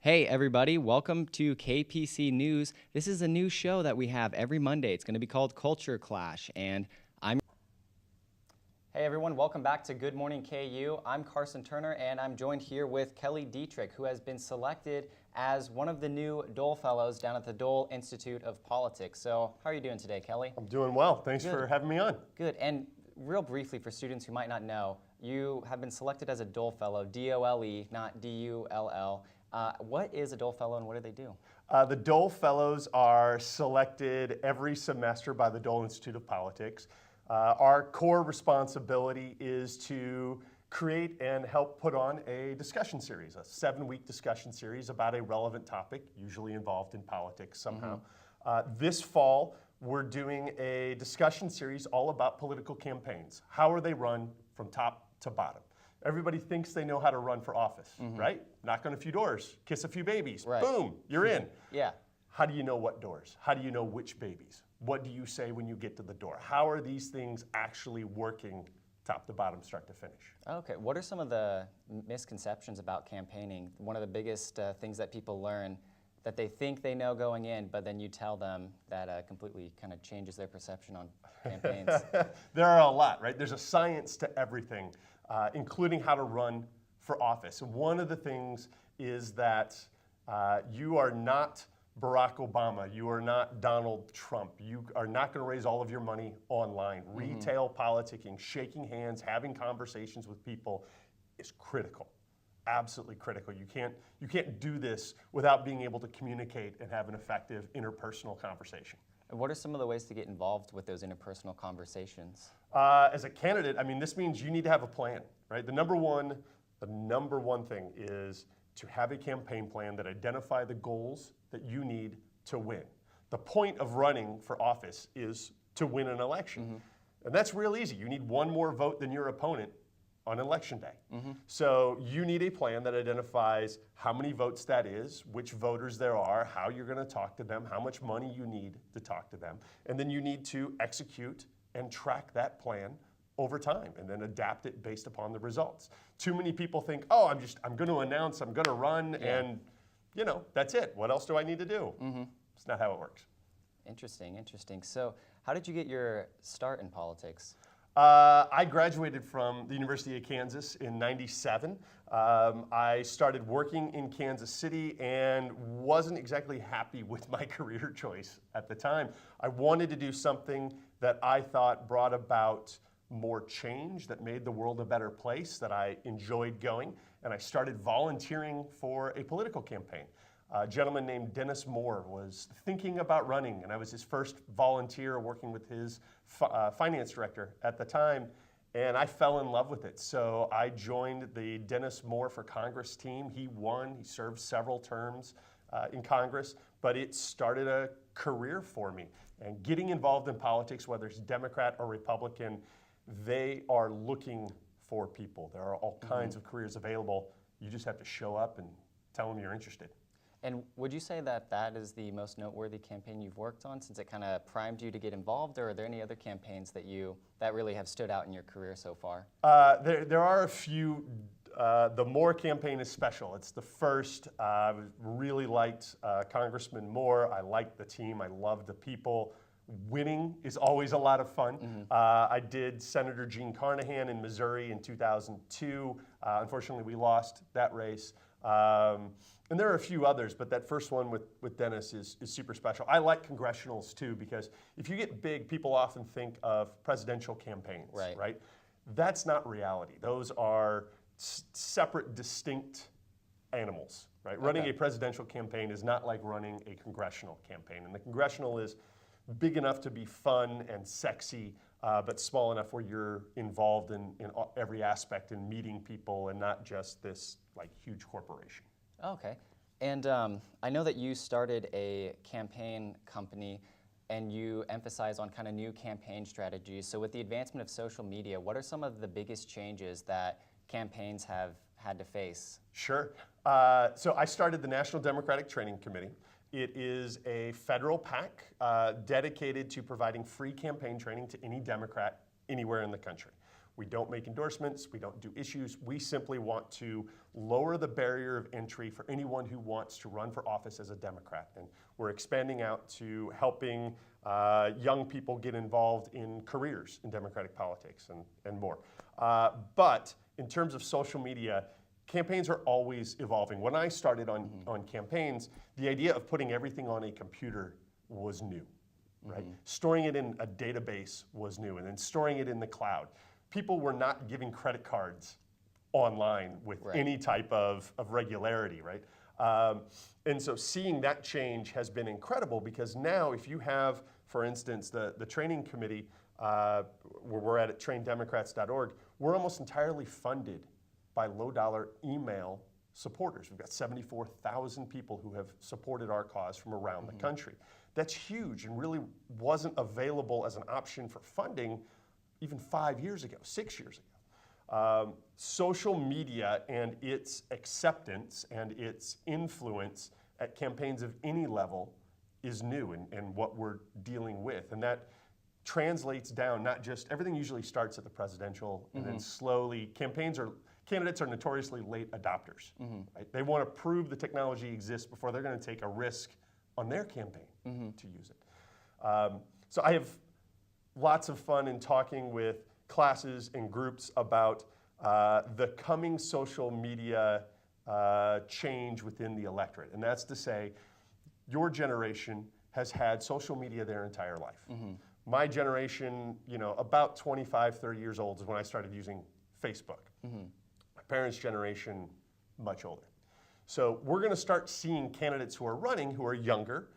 Hey everybody, welcome to KPC News. This is a new show that we have every Monday. It's going to be called Culture Clash, and I'm... Hey everyone, welcome back to Good Morning KU. I'm Karsan Turner, and I'm joined here with Kelly Dietrich, who has been selected as one of the new Dole Fellows down at the Dole Institute of Politics. So how are you doing today, Kelly? I'm doing well. Thanks for having me on. Good. And real briefly for students who might not know, you have been selected as a Dole Fellow, D-O-L-E, not D-U-L-L. What is a Dole Fellow and what do they do? The Dole Fellows are selected every semester by the Dole Institute of Politics. Our core responsibility is to create and help put on a discussion series, a 7-week discussion series about a relevant topic, usually involved in politics somehow. This fall, we're doing a discussion series all about political campaigns. How are they run from top to bottom? Everybody thinks they know how to run for office, right? Knock on a few doors, kiss a few babies, boom, you're in. Yeah. How do you know what doors? How do you know which babies? What do you say when you get to the door? How are these things actually working top to bottom, start to finish? Okay, what are some of the misconceptions about campaigning? One of the biggest things that people learn that they think they know going in, but then you tell them that completely kind of changes their perception on campaigns. There are a lot, right? There's a science to everything, including how to run for office. And one of the things is that you are not Barack Obama, you are not Donald Trump, you are not going to raise all of your money online. Retail politicking, shaking hands, having conversations with people is critical. Absolutely critical. You can't do this without being able to communicate and have an effective interpersonal conversation. And what are some of the ways to get involved with those interpersonal conversations? As a candidate, I mean, this means you need to have a plan, right? The number one thing is to have a campaign plan that identify the goals that you need to win. The point of running for office is to win an election. And that's real easy. You need one more vote than your opponent on election day. So you need a plan that identifies how many votes that is, which voters there are, how you're going to talk to them, how much money you need to talk to them, and then you need to execute and track that plan over time and then adapt it based upon the results. Too many people think, oh, I'm going to announce, I'm going to run, and that's it. What else do I need to do? It's not how it works. Interesting. So how did you get your start in politics? I graduated from the University of Kansas in '97. I started working in Kansas City and wasn't exactly happy with my career choice at the time. I wanted to do something that I thought brought about more change, that made the world a better place, that I enjoyed going, and I started volunteering for a political campaign. A gentleman named Dennis Moore was thinking about running, and I was his first volunteer working with his finance director at the time, and I fell in love with it. So I joined the Dennis Moore for Congress team. He won, he served several terms in Congress, but it started a career for me. And getting involved in politics, whether it's Democrat or Republican, they are looking for people. There are all kinds of careers available. You just have to show up and tell them you're interested. And would you say that that is the most noteworthy campaign you've worked on since it kind of primed you to get involved, or are there any other campaigns that really have stood out in your career so far? There are a few. The Moore campaign is special. It's the first. I really liked Congressman Moore. I liked the team. I loved the people. Winning is always a lot of fun. I did Senator Gene Carnahan in Missouri in 2002. Unfortunately, we lost that race. And there are a few others, but that first one with Dennis is super special. I like congressionals too, because if you get big, people often think of presidential campaigns, right? That's not reality. Those are separate, distinct animals, right? Running a presidential campaign is not like running a congressional campaign. And the congressional is big enough to be fun and sexy, but small enough where you're involved in every aspect in meeting people and not just this like huge corporation. Okay. And I know that you started a campaign company and you emphasize on kind of new campaign strategies. So with the advancement of social media, what are some of the biggest changes that campaigns have had to face? Sure. So I started the National Democratic Training Committee. It is a federal PAC dedicated to providing free campaign training to any Democrat anywhere in the country. We don't make endorsements, we don't do issues. We simply want to lower the barrier of entry for anyone who wants to run for office as a Democrat. And we're expanding out to helping young people get involved in careers in Democratic politics and more. But in terms of social media, campaigns are always evolving. When I started on campaigns, the idea of putting everything on a computer was new, right? Storing it in a database was new, and then storing it in the cloud. People were not giving credit cards online with any type of regularity, right? And so seeing that change has been incredible, because now if you have, for instance, the training committee, where we're at traindemocrats.org, we're almost entirely funded by low-dollar email supporters. We've got 74,000 people who have supported our cause from around the country. That's huge and really wasn't available as an option for funding even 5 years ago, 6 years ago. Social media and its acceptance and its influence at campaigns of any level is new and what we're dealing with. And that translates down, not just, everything usually starts at the presidential and then slowly, candidates are notoriously late adopters. Right? They want to prove the technology exists before they're going to take a risk on their campaign to use it. So I have lots of fun in talking with classes and groups about the coming social media change within the electorate. And that's to say, your generation has had social media their entire life. My generation, about 25, 30 years old is when I started using Facebook. My parents' generation, much older. So we're going to start seeing candidates who are running, who are younger,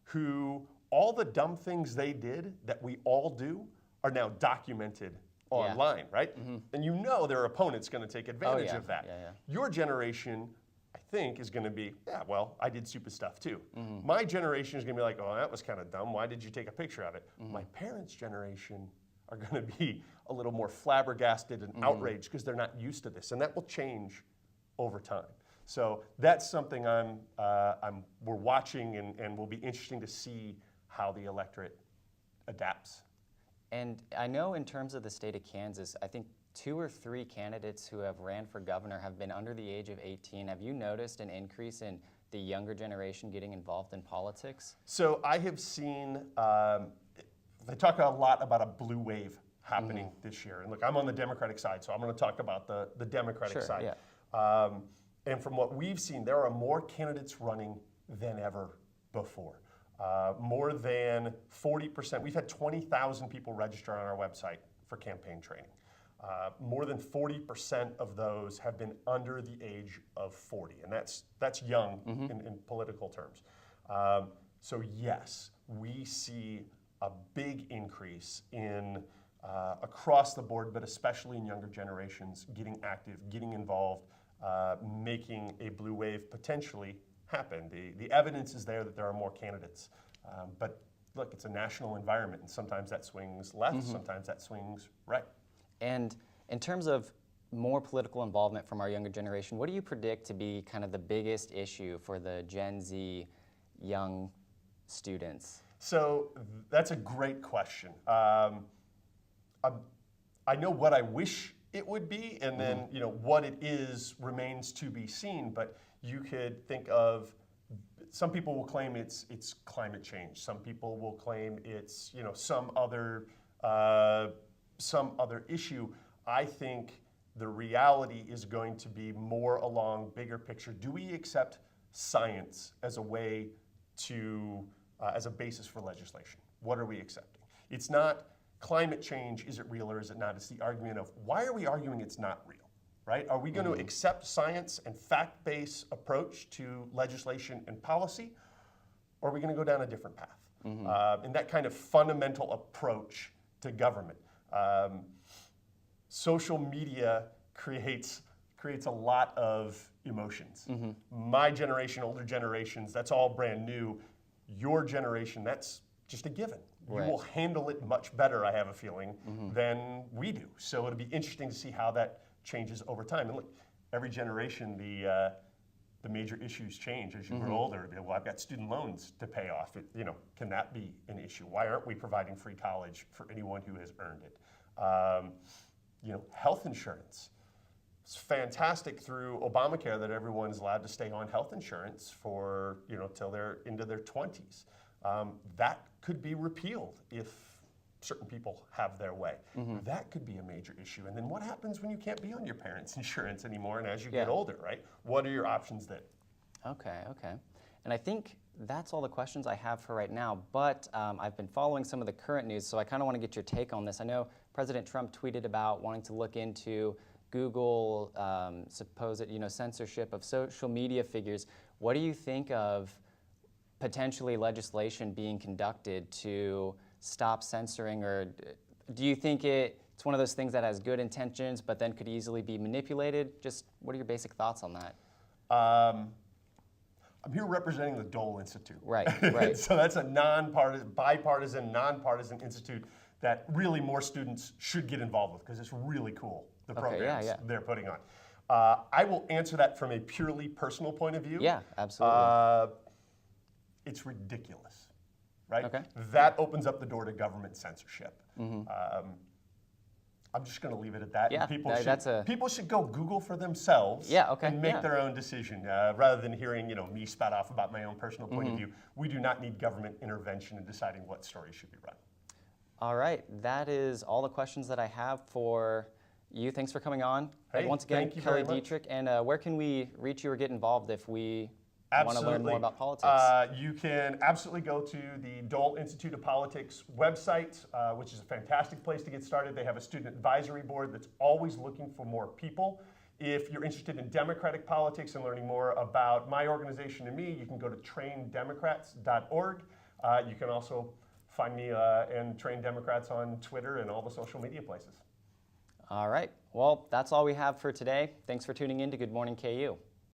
who all the dumb things they did that we all do are now documented online, right? And their opponent's going to take advantage of that. Your generation, I think, is going to be, I did stupid stuff too. My generation is going to be like, oh, that was kind of dumb. Why did you take a picture of it? My parents' generation are going to be a little more flabbergasted and outraged because they're not used to this, and that will change over time. So that's something we're watching, and will be interesting to see how the electorate adapts. And I know in terms of the state of Kansas, I think 2 or 3 candidates who have ran for governor have been under the age of 18. Have you noticed an increase in the younger generation getting involved in politics? So I have seen, they talk a lot about a blue wave happening this year. And look, I'm on the Democratic side, so I'm going to talk about the Democratic side. And from what we've seen, there are more candidates running than ever before. More than 40%. We've had 20,000 people register on our website for campaign training. More than 40% of those have been under the age of 40, and that's young in political terms. So yes, we see a big increase in across the board, but especially in younger generations, getting active, getting involved, making a blue wave potentially happen. The evidence is there that there are more candidates. But look, it's a national environment, and sometimes that swings left, sometimes that swings right. And in terms of more political involvement from our younger generation, what do you predict to be kind of the biggest issue for the Gen Z young students? So that's a great question. I know what I wish it would be, and then what it is remains to be seen. But you could think of, some people will claim it's climate change. Some people will claim it's some other issue. I think the reality is going to be more along bigger picture. Do we accept science as a way to as a basis for legislation? What are we accepting? It's not climate change, is it real or is it not? It's the argument of, why are we arguing it's not real, right? Are we going to accept science and fact-based approach to legislation and policy, or are we going to go down a different path? And that kind of fundamental approach to government. Social media creates a lot of emotions. My generation, older generations, that's all brand new. Your generation, that's just a given. You will handle it much better, I have a feeling, than we do. So it'll be interesting to see how that changes over time. And look, every generation, the major issues change as you grow older. Well, I've got student loans to pay off. Can that be an issue? Why aren't we providing free college for anyone who has earned it? health insurance. It's fantastic through Obamacare that everyone's allowed to stay on health insurance for, till they're into their 20s. That could be repealed if certain people have their way. That could be a major issue. And then what happens when you can't be on your parents' insurance anymore and as you get older, right? What are your options then? Okay. And I think that's all the questions I have for right now, but I've been following some of the current news, so I kind of want to get your take on this. I know President Trump tweeted about wanting to look into Google supposed censorship of social media figures. What do you think of potentially legislation being conducted to stop censoring, or do you think it's one of those things that has good intentions but then could easily be manipulated? Just what are your basic thoughts on that? I'm here representing the Dole Institute. Right. So that's a bipartisan, nonpartisan institute that really more students should get involved with because it's really cool, the programs they're putting on. I will answer that from a purely personal point of view. Yeah, absolutely. It's ridiculous, right? Okay. That opens up the door to government censorship. I'm just going to leave it at that. Yeah, people should go Google for themselves and make their own decision rather than hearing me spout off about my own personal point of view. We do not need government intervention in deciding what stories should be run. All right, that is all the questions that I have for you. Thanks for coming on. Hey, once again, thank you Kelly very much. Dietrich. And where can we reach you or get involved if we want to Absolutely. learn more about politics? You can absolutely go to the Dole Institute of Politics website, which is a fantastic place to get started. They have a student advisory board that's always looking for more people. If you're interested in democratic politics and learning more about my organization and me, you can go to traindemocrats.org. You can also find me and Train Democrats on Twitter and all the social media places. All right. Well, that's all we have for today. Thanks for tuning in to Good Morning KU.